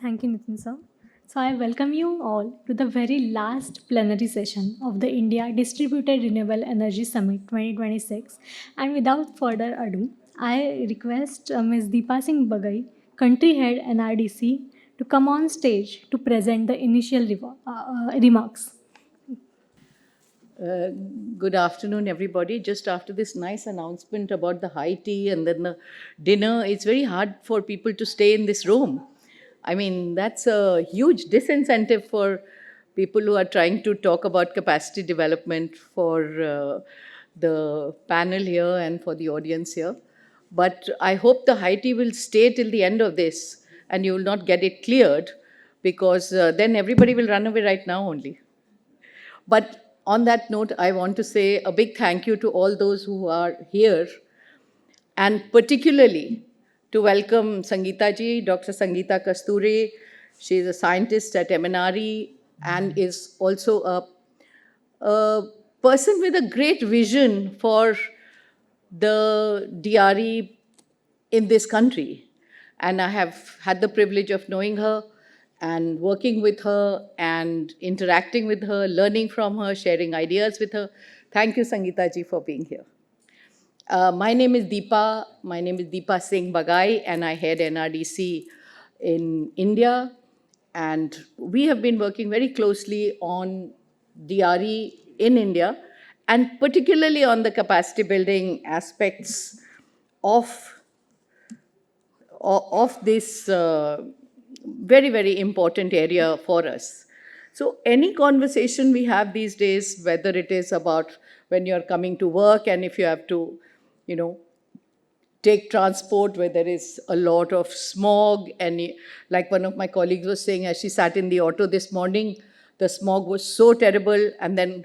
Thank you, Nitin sir. So I welcome you all to the very last plenary session of the India Distributed Renewable Energy Summit 2026. And without further ado, I request Ms. Deepa Singh Bagai, Country Head NRDC, to come on stage to present the initial remarks. Uh, Good afternoon, everybody. Just after this nice announcement about the high tea and then the dinner, it's very hard for people to stay in this room. I mean, that's a huge disincentive for people who are trying to talk about capacity development for the panel here and for the audience here. But I hope the high tea will stay till the end of this and you will not get it cleared because then everybody will run away right now only. But on that note, I want to say a big thank you to all those who are here, and particularly to welcome Sangeeta ji, Dr. Sangeeta Kasturi. She is a scientist at MNRE and is also a person with a great vision for the DRE in this country. And I have had the privilege of knowing her and working with her and interacting with her, learning from her, sharing ideas with her. Thank you, Sangeeta ji, for being here. My name is Deepa. My name is Deepa Singh Bagai, and I head NRDC in India. And we have been working very closely on DRE in India, and particularly on the capacity building aspects of of this very, very important area for us. So, any conversation we have these days, whether it is about when you're coming to work and if you have to, you know, take transport where there is a lot of smog, and like one of my colleagues was saying as she sat in the auto this morning, the smog was so terrible, and then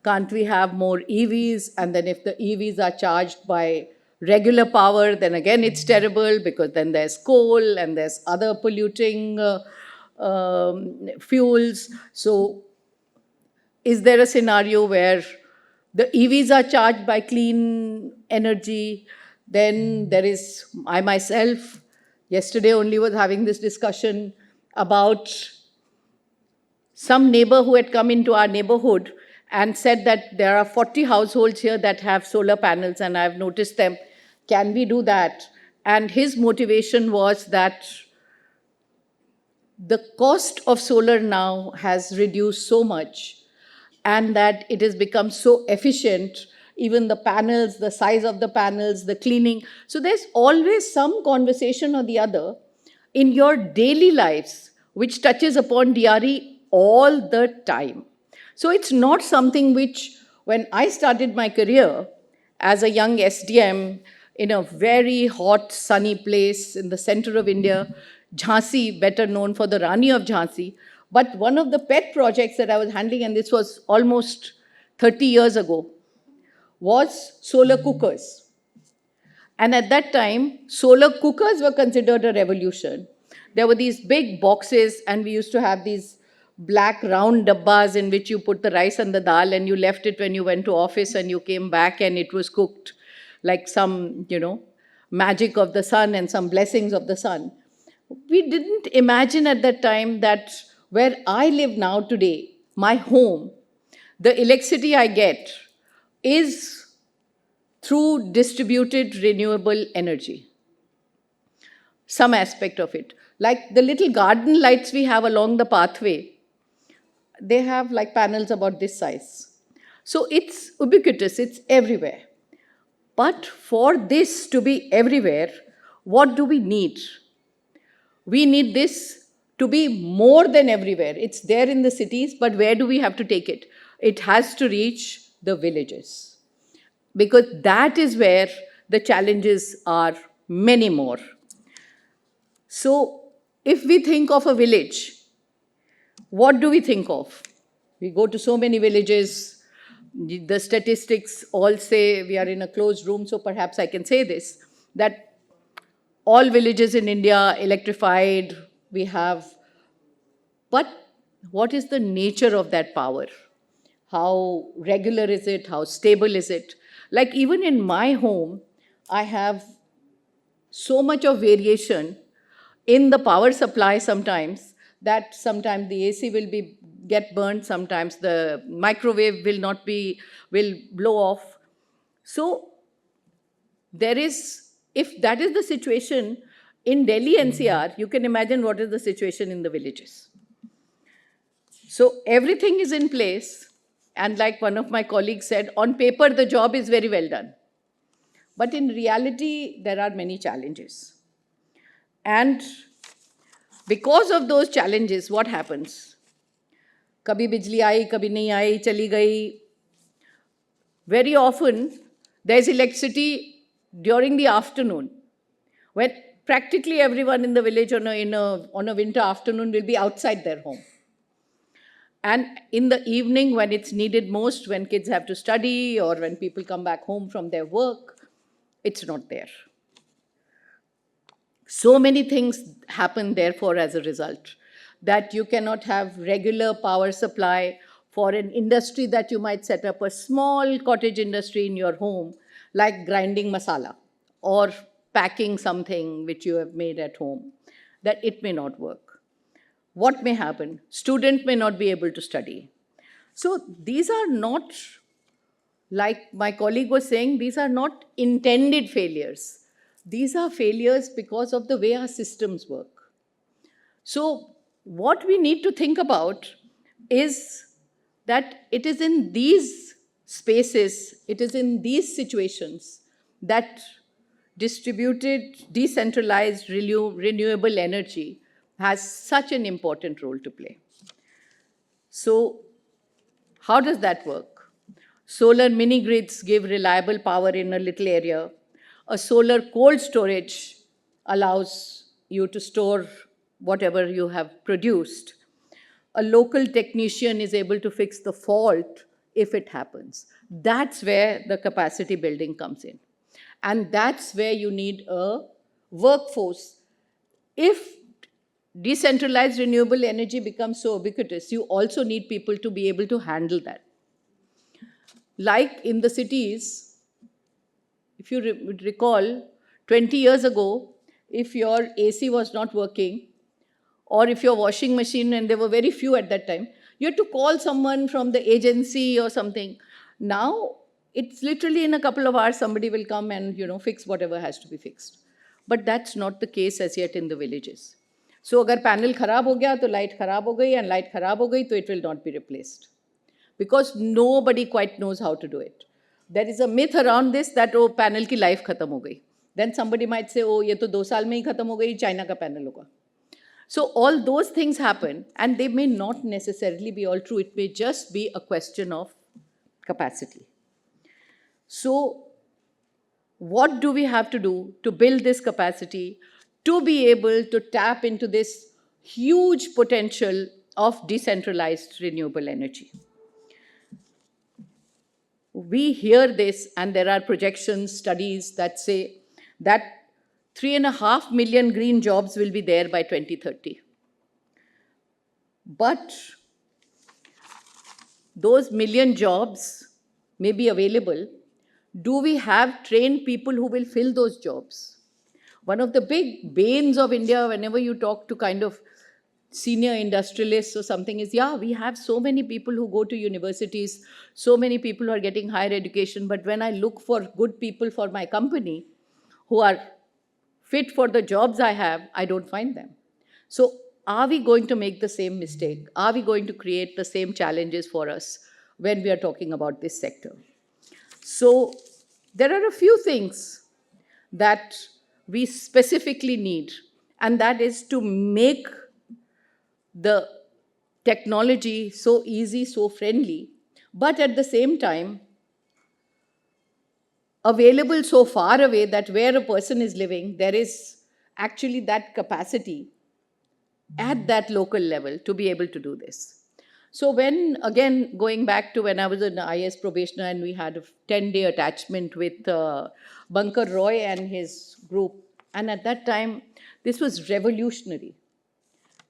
can't we have more EVs? And then if the EVs are charged by regular power, then again it's terrible because then there's coal and there's other polluting fuels. So is there a scenario where the EVs are charged by clean energy? Then there is, I myself, yesterday only was having this discussion about some neighbor who had come into our neighborhood and said that there are 40 households here that have solar panels, and I've noticed them. Can we do that? And his motivation was that the cost of solar now has reduced so much and that it has become so efficient, even the panels, the size of the panels, the cleaning. So there's always some conversation or the other in your daily lives which touches upon DRE all the time. So it's not something which, when I started my career as a young SDM in a very hot, sunny place in the center of India, Jhansi, better known for the Rani of Jhansi. But one of the pet projects that I was handling, and this was almost 30 years ago, was solar cookers. And at that time, solar cookers were considered a revolution. There were these big boxes, and we used to have these black round dabbas in which you put the rice and the dal, and you left it when you went to office, and you came back, and it was cooked like some, magic of the sun and some blessings of the sun. We didn't imagine at that time that where I live now today, my home, the electricity I get is through distributed renewable energy, some aspect of it. Like the little garden lights we have along the pathway, they have like panels about this size. So it's ubiquitous, it's everywhere. But for this to be everywhere, what do we need? We need this to be more than everywhere. It's there in the cities, but where do we have to take it? It has to reach the villages, because that is where the challenges are many more. So, if we think of a village, what do we think of? We go to so many villages. The statistics all say, we are in a closed room, so perhaps I can say this, that all villages in India electrified, we have. But what is the nature of that power? How regular is it? How stable is it? Like even in my home, I have so much of variation in the power supply sometimes, that sometimes the AC will be get burned, sometimes the microwave will not be, will blow off. So there is, if that is the situation in Delhi NCR, you can imagine what is the situation in the villages. So everything is in place. And like one of my colleagues said, on paper, the job is very well done. But in reality, there are many challenges. And because of those challenges, what happens? Kabhi bijli aayi, kabhi nahi aayi, chali gayi. Very often, there's electricity during the afternoon, when practically everyone in the village on a winter afternoon will be outside their home. And in the evening, when it's needed most, when kids have to study or when people come back home from their work, it's not there. So many things happen, therefore, as a result, that you cannot have regular power supply for an industry that you might set up, a small cottage industry in your home, like grinding masala or packing something which you have made at home, that it may not work. What may happen? Student may not be able to study. So these are not, like my colleague was saying, these are not intended failures. These are failures because of the way our systems work. So what we need to think about is that it is in these spaces, it is in these situations that distributed, decentralized, renewable energy has such an important role to play. So how does that work? Solar mini grids give reliable power in a little area. A solar cold storage allows you to store whatever you have produced. A local technician is able to fix the fault if it happens. That's where the capacity building comes in. And that's where you need a workforce. If decentralized renewable energy becomes so ubiquitous, you also need people to be able to handle that. Like in the cities, if you recall, 20 years ago, if your AC was not working, or if your washing machine, and there were very few at that time, you had to call someone from the agency or something. Now, it's literally in a couple of hours, somebody will come and fix whatever has to be fixed. But that's not the case as yet in the villages. So, अगर panel खराब हो गया तो light खराब हो गई, and light खराब हो गई तो it will not be replaced, because nobody quite knows how to do it. There is a myth around this that oh, panel की life खत्म हो गई. Then somebody might say, oh, ये तो 2 साल में ही खत्म हो गई, China का panel होगा. So all those things happen, and they may not necessarily be all true. It may just be a question of capacity. So what do we have to do to build this capacity to be able to tap into this huge potential of decentralized renewable energy? We hear this, and there are projections, studies that say that 3.5 million green jobs will be there by 2030. But those million jobs may be available. Do we have trained people who will fill those jobs? One of the big banes of India, whenever you talk to kind of senior industrialists or something, is yeah, we have so many people who go to universities, so many people who are getting higher education, but when I look for good people for my company who are fit for the jobs I have, I don't find them. So are we going to make the same mistake? Are we going to create the same challenges for us when we are talking about this sector? So there are a few things that we specifically need, and that is to make the technology so easy, so friendly, but at the same time available so far away that where a person is living, there is actually that capacity at that local level to be able to do this. So when, again, going back to when I was an IS probationer and we had a 10-day attachment with Bankar Roy and his group, and at that time, this was revolutionary.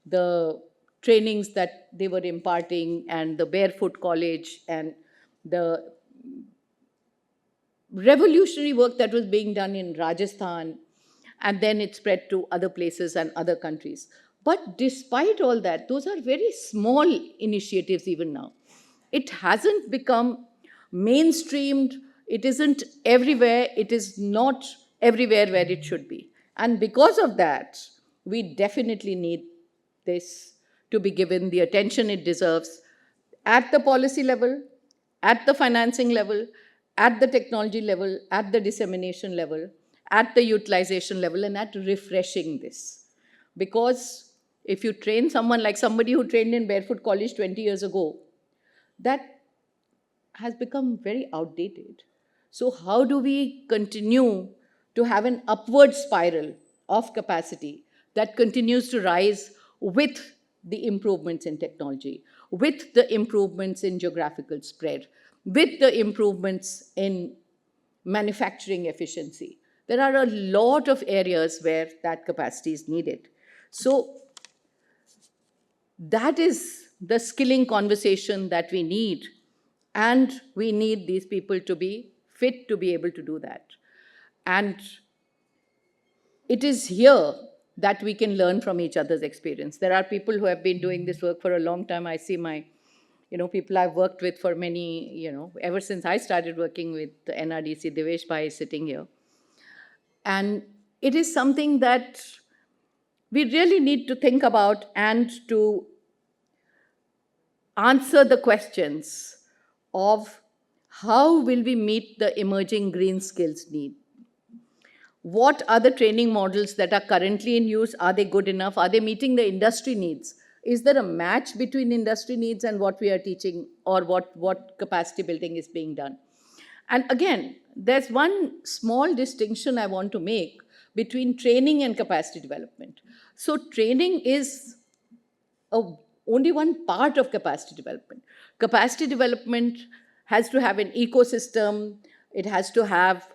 The trainings that they were imparting and the barefoot college and the revolutionary work that was being done in Rajasthan. and then it spread to other places and other countries. But despite all that, those are very small initiatives even now. It hasn't become mainstreamed, it isn't everywhere, it is not everywhere where it should be. And because of that, we definitely need this to be given the attention it deserves at the policy level, at the financing level, at the technology level, at the dissemination level, at the utilization level, and at refreshing this. Because if you train someone like somebody who trained in Barefoot College 20 years ago, that has become very outdated. So, how do we continue to have an upward spiral of capacity that continues to rise with the improvements in technology, with the improvements in geographical spread, with the improvements in manufacturing efficiency? There are a lot of areas where that capacity is needed. So, that is the skilling conversation that we need. And we need these people to be fit to be able to do that. And it is here that we can learn from each other's experience. There are people who have been doing this work for a long time. I see my, people I've worked with for many, ever since I started working with the NRDC, Devesh Bhai is sitting here. And it is something that we really need to think about and to answer the questions of how will we meet the emerging green skills need? What are the training models that are currently in use? Are they good enough? Are they meeting the industry needs? Is there a match between industry needs and what we are teaching, or what capacity building is being done? And again, there's one small distinction I want to make between training and capacity development. So training is only one part of capacity development. Capacity development has to have an ecosystem, it has to have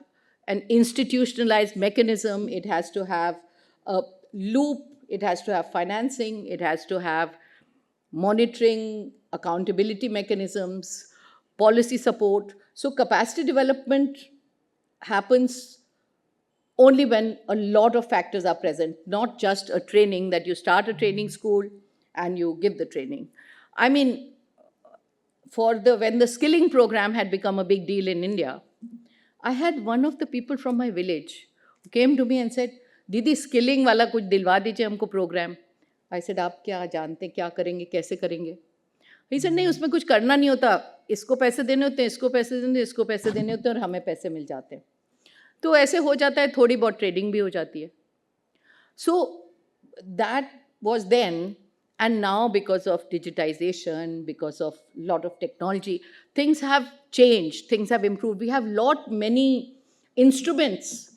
an institutionalized mechanism, it has to have a loop, it has to have financing, it has to have monitoring, accountability mechanisms, policy support. So capacity development happens only when a lot of factors are present, not just a training that you start a training school and you give the training. I mean, when the skilling program had become a big deal in India, I had one of the people from my village who came to me and said, "Didi, skilling wala kuch dilwa dijiye humko program." I said, "आप क्या जानते हैं, क्या करेंगे, कैसे करेंगे?" He said, "नहीं, उसमें कुछ करना नहीं होता, इसको पैसे देने होते हैं, इसको पैसे देने, इसको पैसे देने होते हैं और हमें पैसे मिल जाते हैं." तो ऐसे हो जाता है, थोड़ी बहुत ट्रेडिंग भी हो जाती है. So that was then, and now because of digitization, because of a lot of technology, things have changed, things have improved. We have many instruments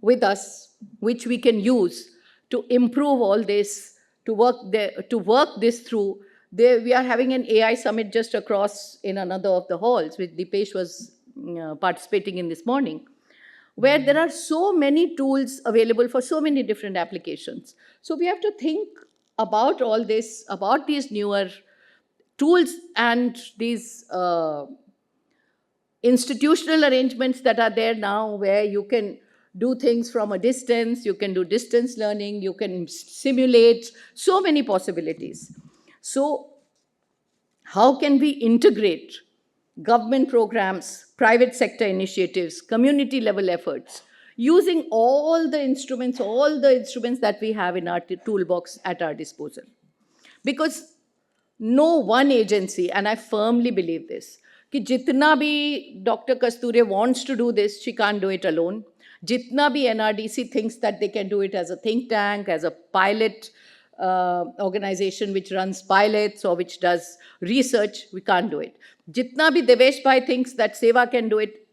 with us which we can use to improve all this, to work this through. We are having an AI summit just across in another of the halls, which Dipesh was participating in this morning, where there are so many tools available for so many different applications. So we have to think about all this, about these newer tools and these institutional arrangements that are there now, where you can do things from a distance, you can do distance learning, you can simulate, so many possibilities. So how can we integrate government programs, private sector initiatives, community level efforts, using all the instruments that we have in our toolbox at our disposal? Because no one agency, and I firmly believe this, कि जितना भी Dr. Kasture wants to do this, she can't do it alone. Jitna bhi NRDC thinks that they can do it as a think tank, as a pilot organization which runs pilots or which does research, we can't do it. Jitna bhi Devesh Bhai thinks that Seva can do it,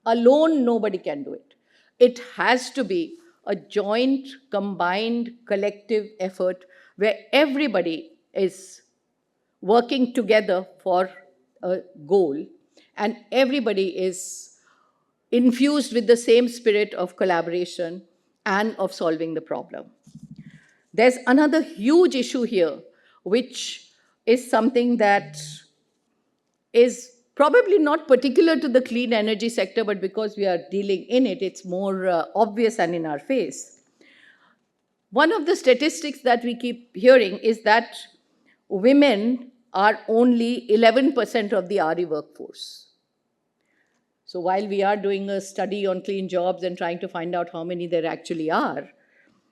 alone nobody can do it. It has to be a joint, combined, collective effort where everybody is working together for a goal and everybody is infused with the same spirit of collaboration and of solving the problem. There's another huge issue here, which is something that is probably not particular to the clean energy sector, but because we are dealing in it, it's more obvious and in our face. One of the statistics that we keep hearing is that women are only 11% of the RE workforce. So while we are doing a study on clean jobs and trying to find out how many there actually are,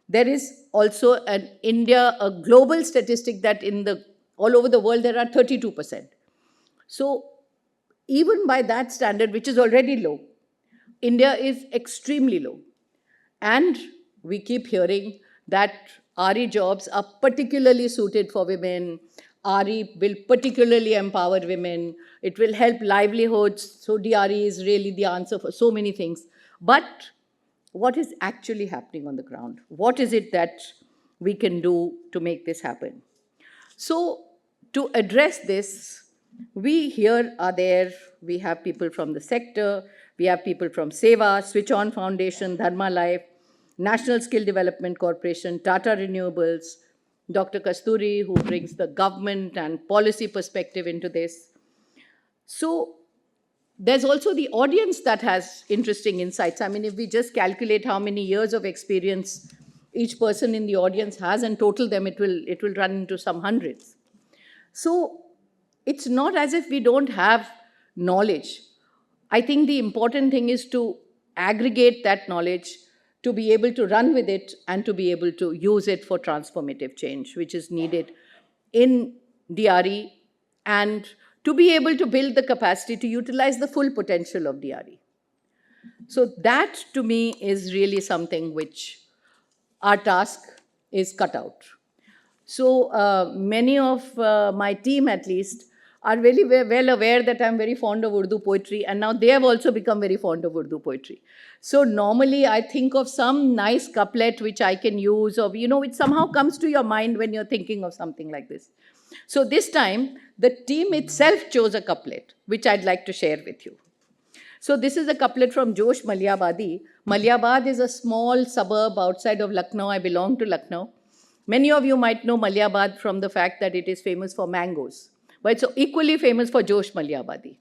there is also an India, a global statistic that in the all over the world there are 32%. So even by that standard, which is already low, India is extremely low. And we keep hearing that RE jobs are particularly suited for women. RE will particularly empower women. It will help livelihoods. So DRE is really the answer for so many things. But what is actually happening on the ground? What is it that we can do to make this happen? So, to address this, we here are there, we have people from the sector, we have people from Seva, Switch On Foundation, Dharma Life, National Skill Development Corporation, Tata Renewables, Dr. Kasturi, who brings the government and policy perspective into this. So, there's also the audience that has interesting insights. I mean, if we just calculate how many years of experience each person in the audience has and total them, it will run into some hundreds. So it's not as if we don't have knowledge. I think the important thing is to aggregate that knowledge, to be able to run with it, and to be able to use it for transformative change, which is needed in DRE, and to be able to build the capacity to utilize the full potential of DRE. So that to me is really something which our task is cut out. So many of my team, at least, are really well aware that I'm very fond of Urdu poetry, and now they have also become very fond of Urdu poetry. So normally I think of some nice couplet which I can use, or which somehow comes to your mind when you're thinking of something like this. So this time, the team itself chose a couplet, which I'd like to share with you. So this is a couplet from Josh Maliabadi. Maliabad is a small suburb outside of Lucknow. I belong to Lucknow. Many of you might know Maliabad from the fact that it is famous for mangoes, but it's equally famous for Josh Maliabadi.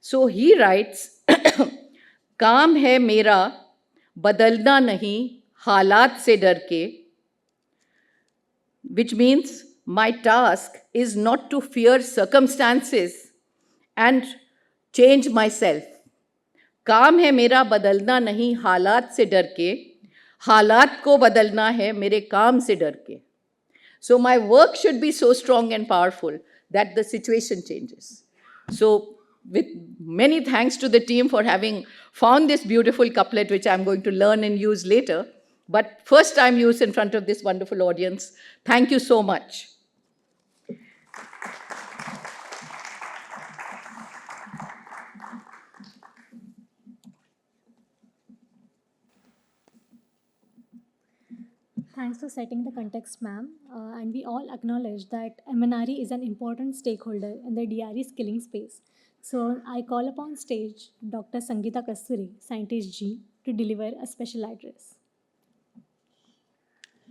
So he writes, काम है मेरा बदलना नहीं हालात से डर के, which means my task is not to fear circumstances and change myself. काम है मेरा बदलना नहीं हालात से डर के, हालात को बदलना है मेरे काम से डर के. So my work should be so strong and powerful that the situation changes. So with many thanks to the team for having found this beautiful couplet, which I'm going to learn and use later, but first time use in front of this wonderful audience. Thank you so much. Thanks for setting the context, ma'am. And we all acknowledge that MNRE is an important stakeholder in the DRE skilling space. So I call upon stage Dr. Sangeeta Kasturi, Scientist G, to deliver a special address.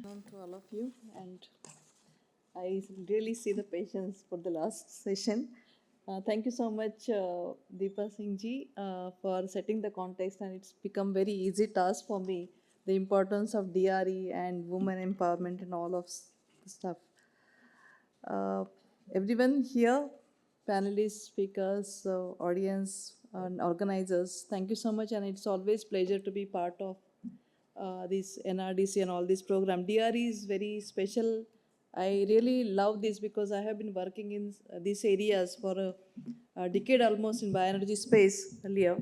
Known to all of you, and I really see the patience for the last session. Thank you so much, Deepa Singh ji, for setting the context, and it's become very easy task for me, the importance of DRE and women empowerment and all of the stuff. Everyone here, panelists, speakers, audience, and organizers, thank you so much, and it's always pleasure to be part of this NRDC and all this program. DRE is very special. I really love this because I have been working in these areas for a decade almost in bioenergy space earlier.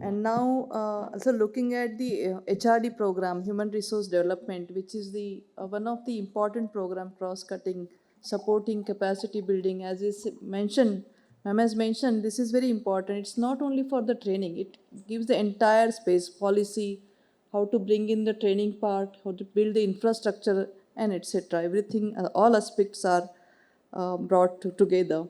And now also looking at the HRD program, Human Resource Development, which is the one of the important program cross-cutting, supporting capacity building. As is mentioned, ma'am has mentioned, this is very important. It's not only for the training, it gives the entire space, policy, how to bring in the training part, how to build the infrastructure, and etc. Everything, all aspects are brought together.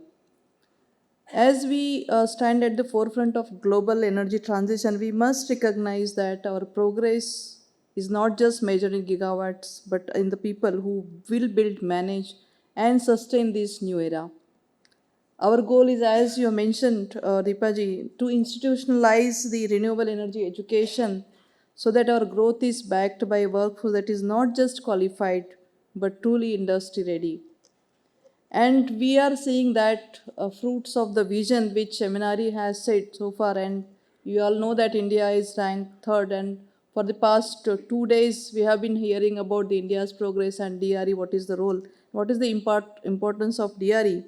As we stand at the forefront of global energy transition, we must recognize that our progress is not just measured in gigawatts, but in the people who will build, manage, and sustain this new era. Our goal is, as you mentioned, Deepaji, to institutionalize the renewable energy education so that our growth is backed by a workforce that is not just qualified but truly industry ready. And we are seeing that fruits of the vision which Seminary has set so far. And you all know that India is ranked third. And for the past 2 days, we have been hearing about the India's progress and DRE. What is the role? What is the importance of DRE?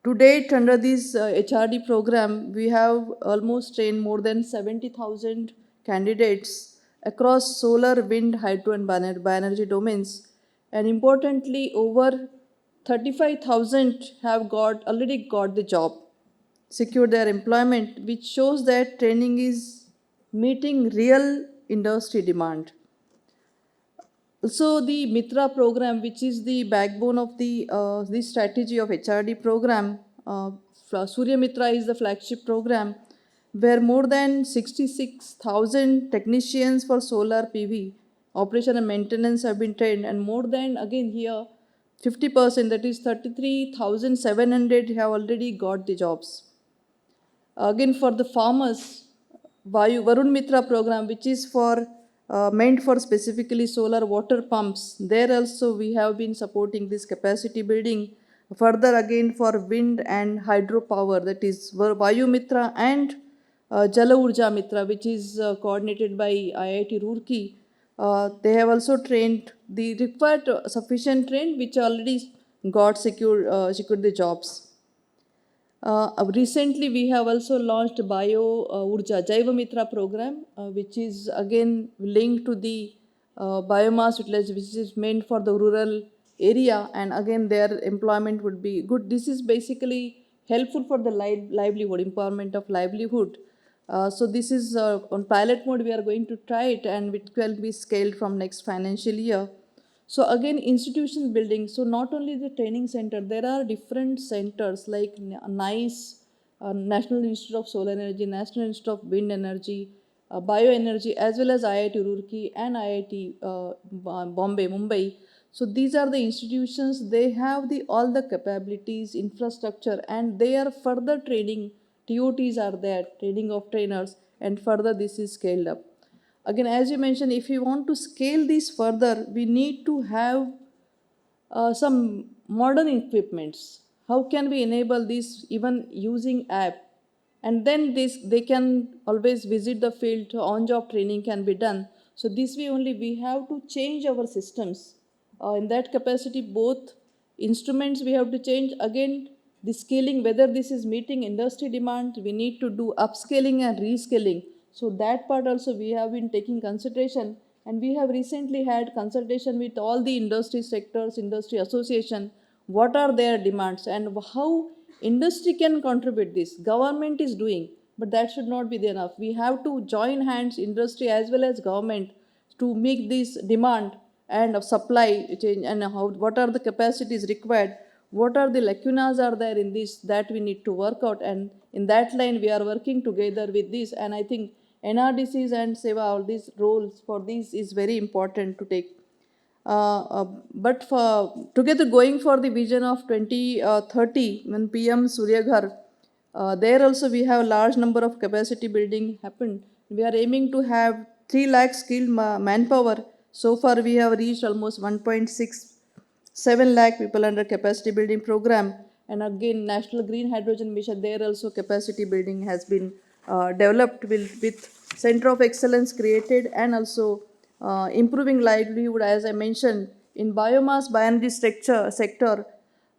To date, under this HRD program, we have almost trained more than 70,000 candidates across solar, wind, hydro, and bioenergy domains. And importantly, over 35,000 have already got the job, secured their employment, which shows that training is meeting real industry demand. Also, the Mitra program, which is the backbone of the strategy of HRD program, Surya Mitra is the flagship program, where more than 66,000 technicians for solar PV operation and maintenance have been trained, and more than again here 50%, that is 33,700 have already got the jobs. Again, for the farmers, Varun Mitra program, which is for meant for specifically solar water pumps, there also we have been supporting this capacity building. Further, again for wind and hydropower, that is Vayu Mitra and Jala Urja Mitra, which is coordinated by IIT Roorkee. They have also trained the required sufficient train, which already got secured the jobs. Recently, we have also launched Bio Urja Jaiva Mitra program, which is again linked to the biomass utilization, which is meant for the rural area, and again their employment would be good. This is basically helpful for the livelihood, empowerment of livelihood. So this is on pilot mode. We are going to try it, and it will be scaled from next financial year. So again, institutions building. So not only the training center, there are different centers like NICE, National Institute of Solar Energy, National Institute of Wind Energy, Bioenergy, as well as IIT Roorkee and IIT Bombay, Mumbai. So these are the institutions. They have all the capabilities, infrastructure, and they are further training. TOTs are there, training of trainers, and further this is scaled up. Again, as you mentioned, if you want to scale this further, we need to have some modern equipments. How can we enable this even using app? And then this they can always visit the field. On-job training can be done. So this way only we have to change our systems. In that capacity, both instruments we have to change. Again, the scaling, whether this is meeting industry demand, we need to do upscaling and rescaling. So that part also we have been taking consideration, and we have recently had consultation with all the industry sectors, industry association, what are their demands and how industry can contribute this. Government is doing, but that should not be enough. We have to join hands, industry as well as government, to make this demand and of supply change, and what are the capacities required, what are the lacunas are there in this, that we need to work out. And in that line we are working together with this, and I think NRDCs and SEWA, all these roles for this is very important to take. But for together going for the vision of 2030, when PM Surya Ghar, there also we have a large number of capacity building happened. We are aiming to have 3 lakh skilled manpower. So far we have reached almost 1.67 lakh people under capacity building program. And again, National Green Hydrogen Mission, there also capacity building has been developed with Center of Excellence created, and also improving livelihood, as I mentioned, in biomass bioenergy sector.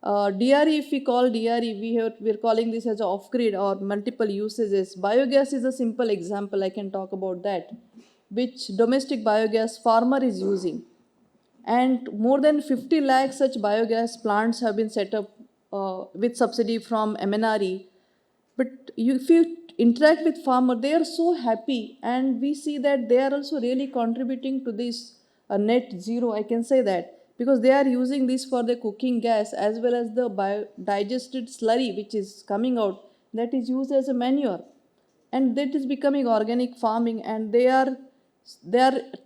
DRE, if we call DRE, we're calling this as off-grid or multiple usages. Biogas is a simple example, I can talk about that, which domestic biogas farmer is using. And more than 50 lakh such biogas plants have been set up with subsidy from MNRE. But if you interact with farmer, they are so happy, and we see that they are also really contributing to this net zero, I can say that, because they are using this for the cooking gas as well as the digested slurry which is coming out, that is used as a manure, and that is becoming organic farming, and they are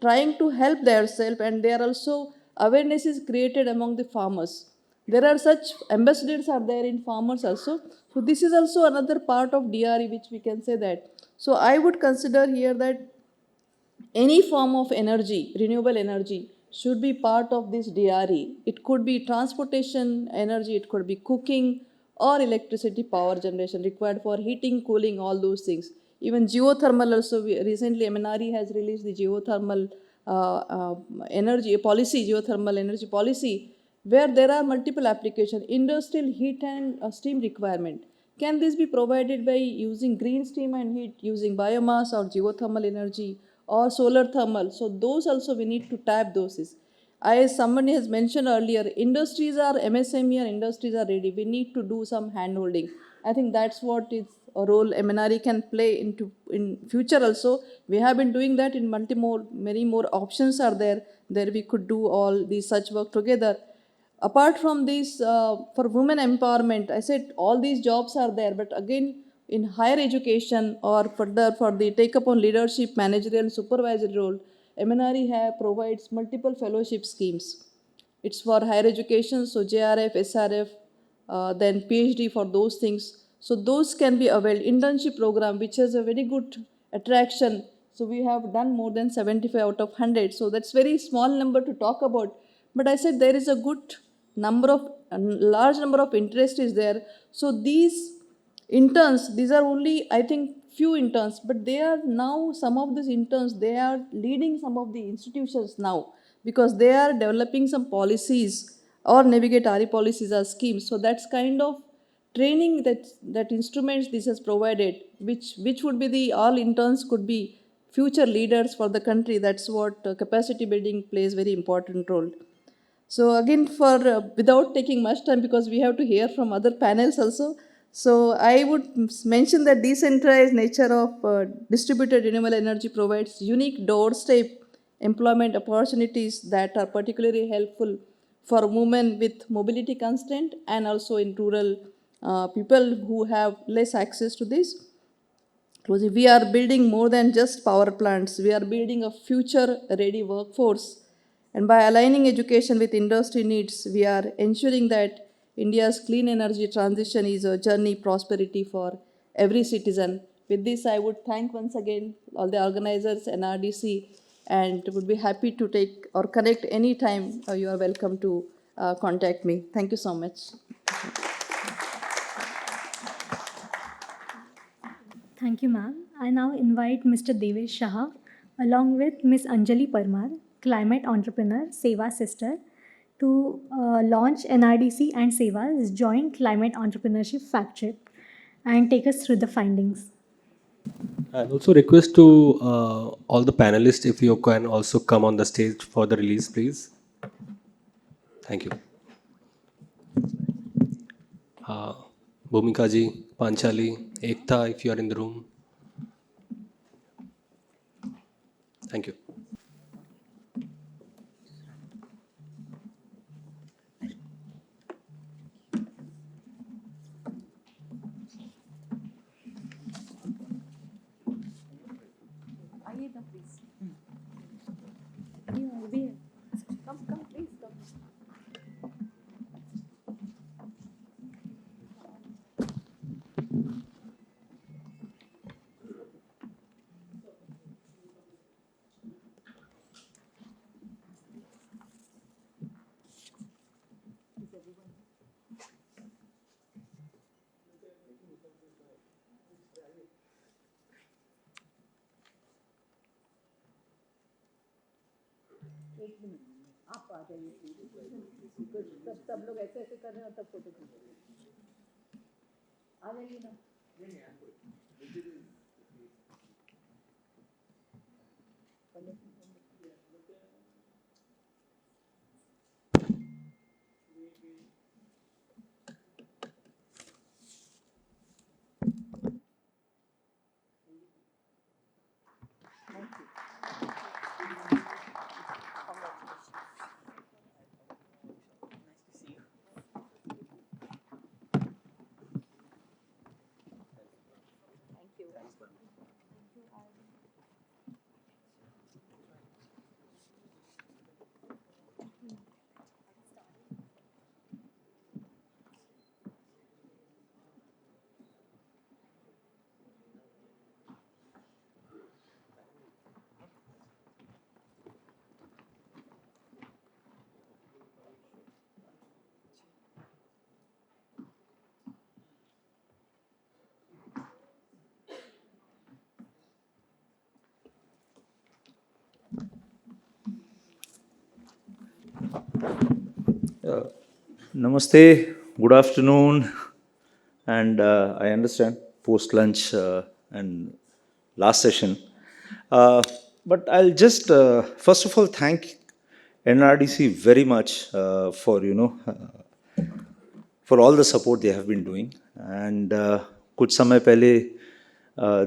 trying to help themselves, and they are also awareness is created among the farmers. There are such ambassadors are there in farmers also. So this is also another part of DRE which we can say that. So I would consider here that any form of energy, renewable energy, should be part of this DRE. It could be transportation energy, it could be cooking or electricity power generation required for heating, cooling, all those things. Even geothermal also, recently MNRE has released the geothermal energy policy, geothermal energy policy, where there are multiple applications, industrial heat and steam requirement. Can this be provided by using green steam and heat, using biomass or geothermal energy or solar thermal? So those also we need to tap those. As someone has mentioned earlier, industries are MSME and industries are ready. We need to do some hand holding. I think that's what is a role MNRE can play into in future also. We have been doing that in many more options are there. There we could do all these such work together. Apart from this, for women empowerment, I said all these jobs are there, but again, in higher education or further for the take up on leadership, managerial, supervisory role, MNRE have provides multiple fellowship schemes. It's for higher education, so JRF, SRF, then PhD for those things. So those can be availed. Internship program, which has a very good attraction. So we have done more than 75 out of 100. So that's very small number to talk about. But I said there is a good number of, a large number of interest is there. So these interns, these are only, I think, few interns, but they are now, some of these interns, they are leading some of the institutions now because they are developing some policies or navigate RE policies or schemes. So that's kind of training that instruments this has provided, which would be the all interns could be future leaders for the country. That's what capacity building plays very important role. So again, for without taking much time, because we have to hear from other panels also. So I would mention that decentralized nature of distributed renewable energy provides unique doorstep employment opportunities that are particularly helpful for women with mobility constraint and also in rural people who have less access to this. We are building more than just power plants. We are building a future ready workforce. And by aligning education with industry needs, we are ensuring that India's clean energy transition is a journey prosperity for every citizen. With this, I would thank once again all the organizers and RDC and would be happy to take or connect anytime. You are welcome to contact me. Thank you so much. Thank you, ma'am. I now invite Mr. Devesh Shah along with Ms. Anjali Parmar, climate entrepreneur, Seva Sister, to launch NRDC and Seva's joint climate entrepreneurship fact trip and take us through the findings. And also request to all the panelists if you can also come on the stage for the release, please. Thank you. Bhumika ji, Panchali, Ekta, if you are in the room. Thank you. Namaste, good afternoon, and I understand post lunch and last session. But I'll just first of all thank NRDC very much for for all the support they have been doing. And कुछ समय पहले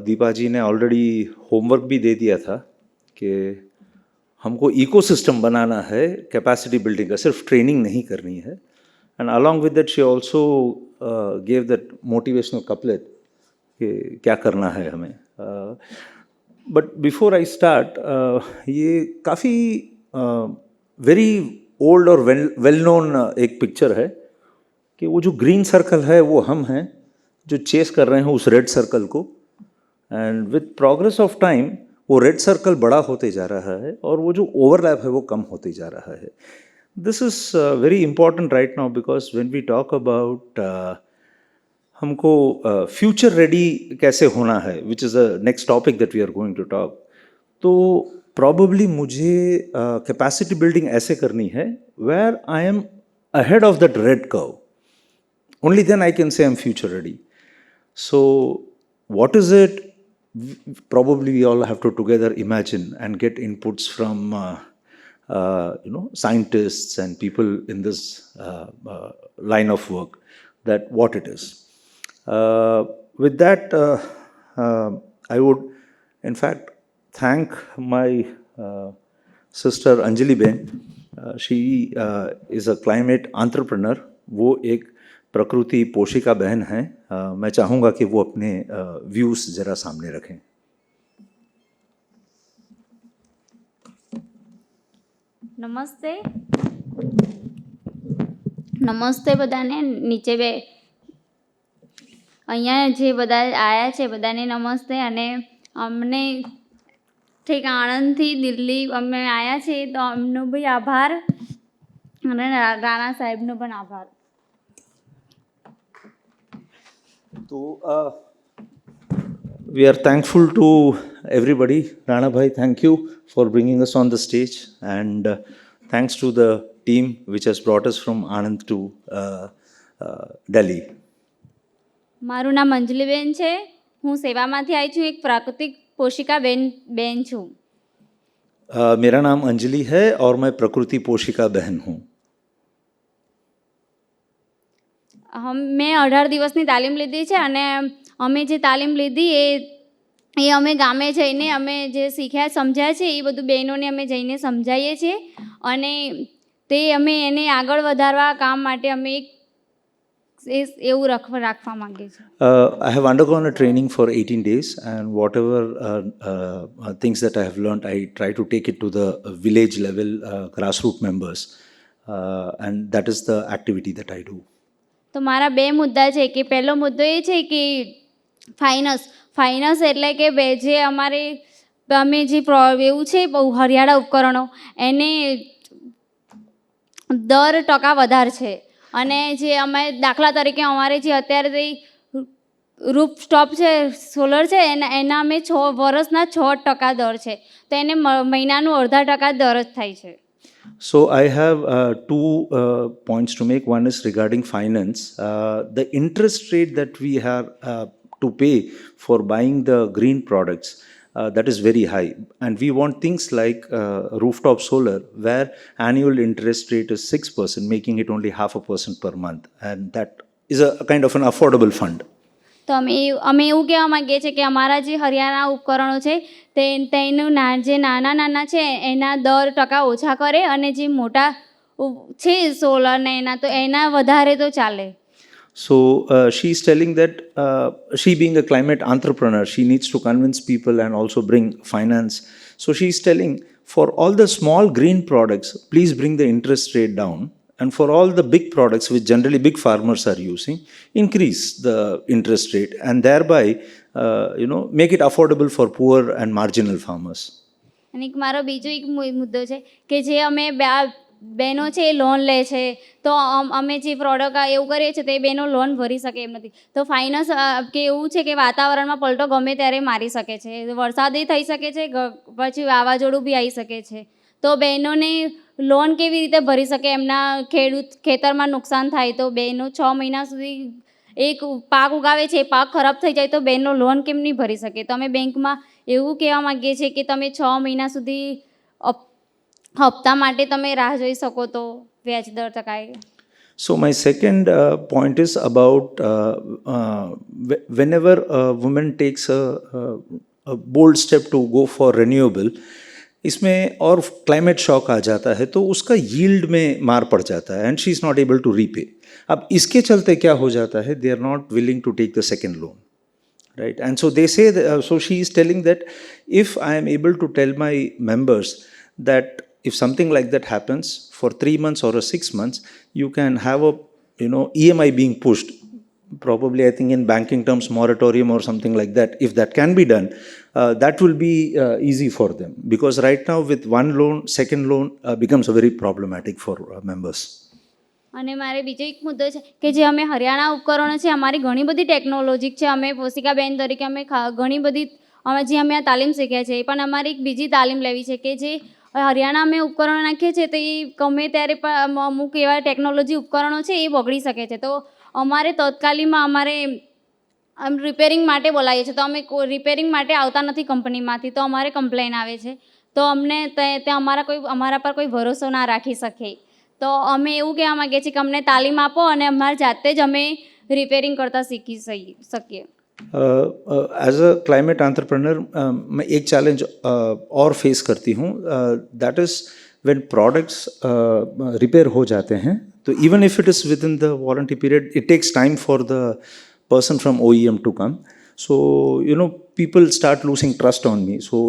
दीपा जी ने already homework भी दे दिया था कि हमको ecosystem बनाना है, कैपेसिटी बिल्डिंग का, सिर्फ ट्रेनिंग नहीं करनी है. And along with that she also gave that motivational couplet कि क्या करना है हमें. बट बिफोर आई स्टार्ट, ये काफ़ी वेरी ओल्ड और वेल नोन एक पिक्चर है कि वो जो ग्रीन सर्कल है वो हम हैं जो चेस कर रहे हैं उस रेड सर्कल को. And with progress of time वो रेड सर्कल बड़ा होते जा रहा है और वो जो ओवरलैप है वो कम होते जा रहा है. This is very important right now because when we talk about हमको फ्यूचर रेडी कैसे होना है, which is the next topic that we are going to talk. तो प्रॉबली मुझे कैपेसिटी बिल्डिंग ऐसे करनी है where I am ahead of that red curve. Only then I can say I'm future ready. So what is it? Probably we all have to together imagine and get inputs from scientists and people in this line of work that what it is. With that, I would in fact thank my sister Anjali Ben. She is a climate entrepreneur. वो एक प्रकृति पोशिका बहन हैं. मैं चाहूँगा कि वो अपने व्यूज़ ज़रा सामने रखें. નમસ્તે નમસ્તે બધાને. નીચે અહીંયા જે બધા આવ્યા છે બધાને નમસ્તે. અને અમને ઠીક આણંદથી દિલ્હી અમે આવ્યા છીએ તો અમનો બી આભાર અને રાણા સાહેબનો પણ આભાર. तो we are thankful to everybody. Rana bhai, thank you for bringing us on the stage, and thanks to the team which has brought us from Anand to Delhi. મારું નામ અંજલિબેન છે. હું સેવામાંથી આવી છું. એક પ્રાકૃતિક પોષિકા બેન છું. मेरा नाम अंजलि है और मैं प्रकृति पोशिका बहन हूँ. મેં 18 દિવસની તાલીમ લીધી છે અને અમે જે તાલીમ લીધી એ અમે ગામે જઈને અમે જે શીખ્યા સમજ્યા છે એ બધું બહેનોને અમે જઈને સમજાવીએ છીએ અને તે અમે એને આગળ વધારવા કામ માટે અમે એક એવું રાખવા માંગીએ છીએ. I have undergone a training for 18 days, and whatever things that I have learned, I try to take it to the village level, grassroots members, and that is the activity that I do. તો મારા બે મુદ્દા છે કે પહેલો મુદ્દો એ છે કે ફાઇનાન્સ એટલે કે જે અમારે અમે જે એવું છે હરિયાળા ઉપકરણો એને દર ટકા વધાર છે. અને જે અમે દાખલા તરીકે અમારે જે અત્યારે રૂફ સ્ટોપ છે સોલર છે એના અમે વર્ષના 6% દર છે તો એને મહિનાનું અડધા ટકા દર જ થાય છે. So I have two points to make. One is regarding finance. The interest rate that we have to pay for buying the green products, that is very high. And we want things like rooftop solar, where annual interest rate is 6%, making it only 0.5% per month. And that is a kind of an affordable fund. તો અમે એવું કહેવા માગીએ છીએ કે અમારા જે હરિયાણા ઉપકરણો છે તેનું જે નાના છે એના દર ટકા ઓછા કરે અને જે મોટા છે સોલર ને એના તો એના વધારે તો ચાલે. So she's telling that she being a climate entrepreneur, she needs to convince people and also bring finance. So she's telling for all the small green products, please bring the interest rate down. And for all the big products, which generally big farmers are using, increase the interest rate and thereby, make it affordable for poor and marginal farmers. અને એક મારો બીજો એક મુદ્દો છે કે જે અમે બહેનો છે એ લોન લે છે તો અમે જે પ્રોડક્ટ એવું કરીએ છીએ તે બહેનો લોન ભરી શકે એમ નથી. તો ફાઇનાન્સ કે એવું છે કે વાતાવરણમાં પલટો ગમે ત્યારે મારી શકે છે, વરસાદે થઈ શકે છે, પછી વાવાઝોડું બી આવી શકે છે. તો બહેનોને લોન કેવી રીતે ભરી શકે, એમના ખેતરમાં નુકસાન થાય તો બહેનો 6 મહિના સુધી એક પાક ઉગાવે છે, એ પાક ખરાબ થઈ જાય તો બહેનો લોન કેમ નહીં ભરી શકે. તો અમે બેંકમાં એવું કહેવા માગીએ છીએ કે તમે 6 મહિના સુધી હપ્તા માટે તમે રાહ જોઈ શકો તો વ્યાજ દર ટકાએ. So my second point is about whenever a woman takes a bold step to go for renewable, इसमें और क्लाइमेट शॉक आ जाता है तो उसका यील्ड में मार पड़ जाता है and she is not able to repay. अब इसके चलते क्या हो जाता है, they are not willing to take the second loan, right? And so they say so she is telling that if I am able to tell my members that if something like that happens for 3 months or 6 months, you can have a EMI being pushed, probably I think in banking terms moratorium or something like that. If that can be done, that will be easy for them, because right now with one loan, second loan becomes very problematic for members. અને મારે બીજો એક મુદ્દો છે કે જે અમે હરિયાણા ઉપકરણો છે, અમારી ઘણી બધી ટેકનોલોજી છે. અમે પોષિકાબેન તરીકે અમે ઘણી બધી જે અમે આ તાલીમ શીખ્યા છે, પણ અમારી એક બીજી તાલીમ લેવી છે કે જે હરિયાણા અમે ઉપકરણો નાખીએ છીએ તો એ ગમે ત્યારે પણ અમુક એવા ટેકનોલોજી ઉપકરણો છે એ બગડી શકે છે. તો અમારે તત્કાલીમાં અમારે રિપેરિંગ માટે બોલાવીએ છીએ તો અમે રિપેરિંગ માટે આવતા નથી કંપનીમાંથી, તો અમારે કમ્પ્લેન આવે છે. તો અમને ત્યાં અમારા પર કોઈ ભરોસો ના રાખી શકે. તો અમે એવું કહેવા માગીએ છીએ કે અમને તાલીમ આપો અને અમારી જાતે જ અમે રિપેરિંગ કરતાં શીખી શકીએ. एज अ क्लाइमेट एंटरप्रेन्योर मैं एक चैलेंज और फेस करती हूँ, that is when products repair हो जाते हैं तो even if it is within the warranty period, it takes time for the person from OEM to come. So people start losing trust on me, so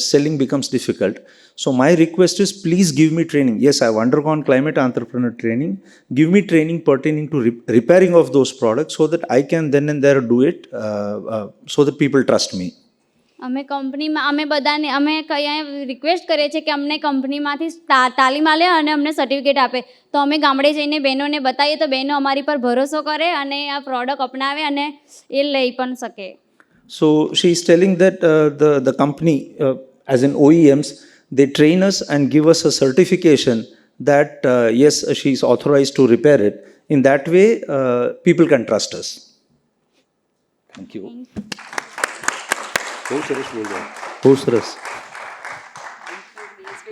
selling becomes difficult. So my request is, please give me training. Yes, I've undergone climate entrepreneur training. Give me training pertaining to repairing of those products so that I can then and there do it, so that people trust me. અમે કંપનીમાં અમે બધાને અમે request કરીએ છીએ કે અમને કંપનીમાંથી તાલીમ આલે અને અમને સર્ટિફિકેટ આપે તો અમે ગામડે જઈને બહેનોને બતાવીએ તો બહેનો અમારી પર ભરોસો કરે અને આ પ્રોડક્ટ અપનાવે અને એ લઈ પણ શકે. So she is telling that the company, as in OEMs, they train us and give us a certification that yes, she is authorized to repair it. In that way, people can trust us. Thank you. बहुत सरस.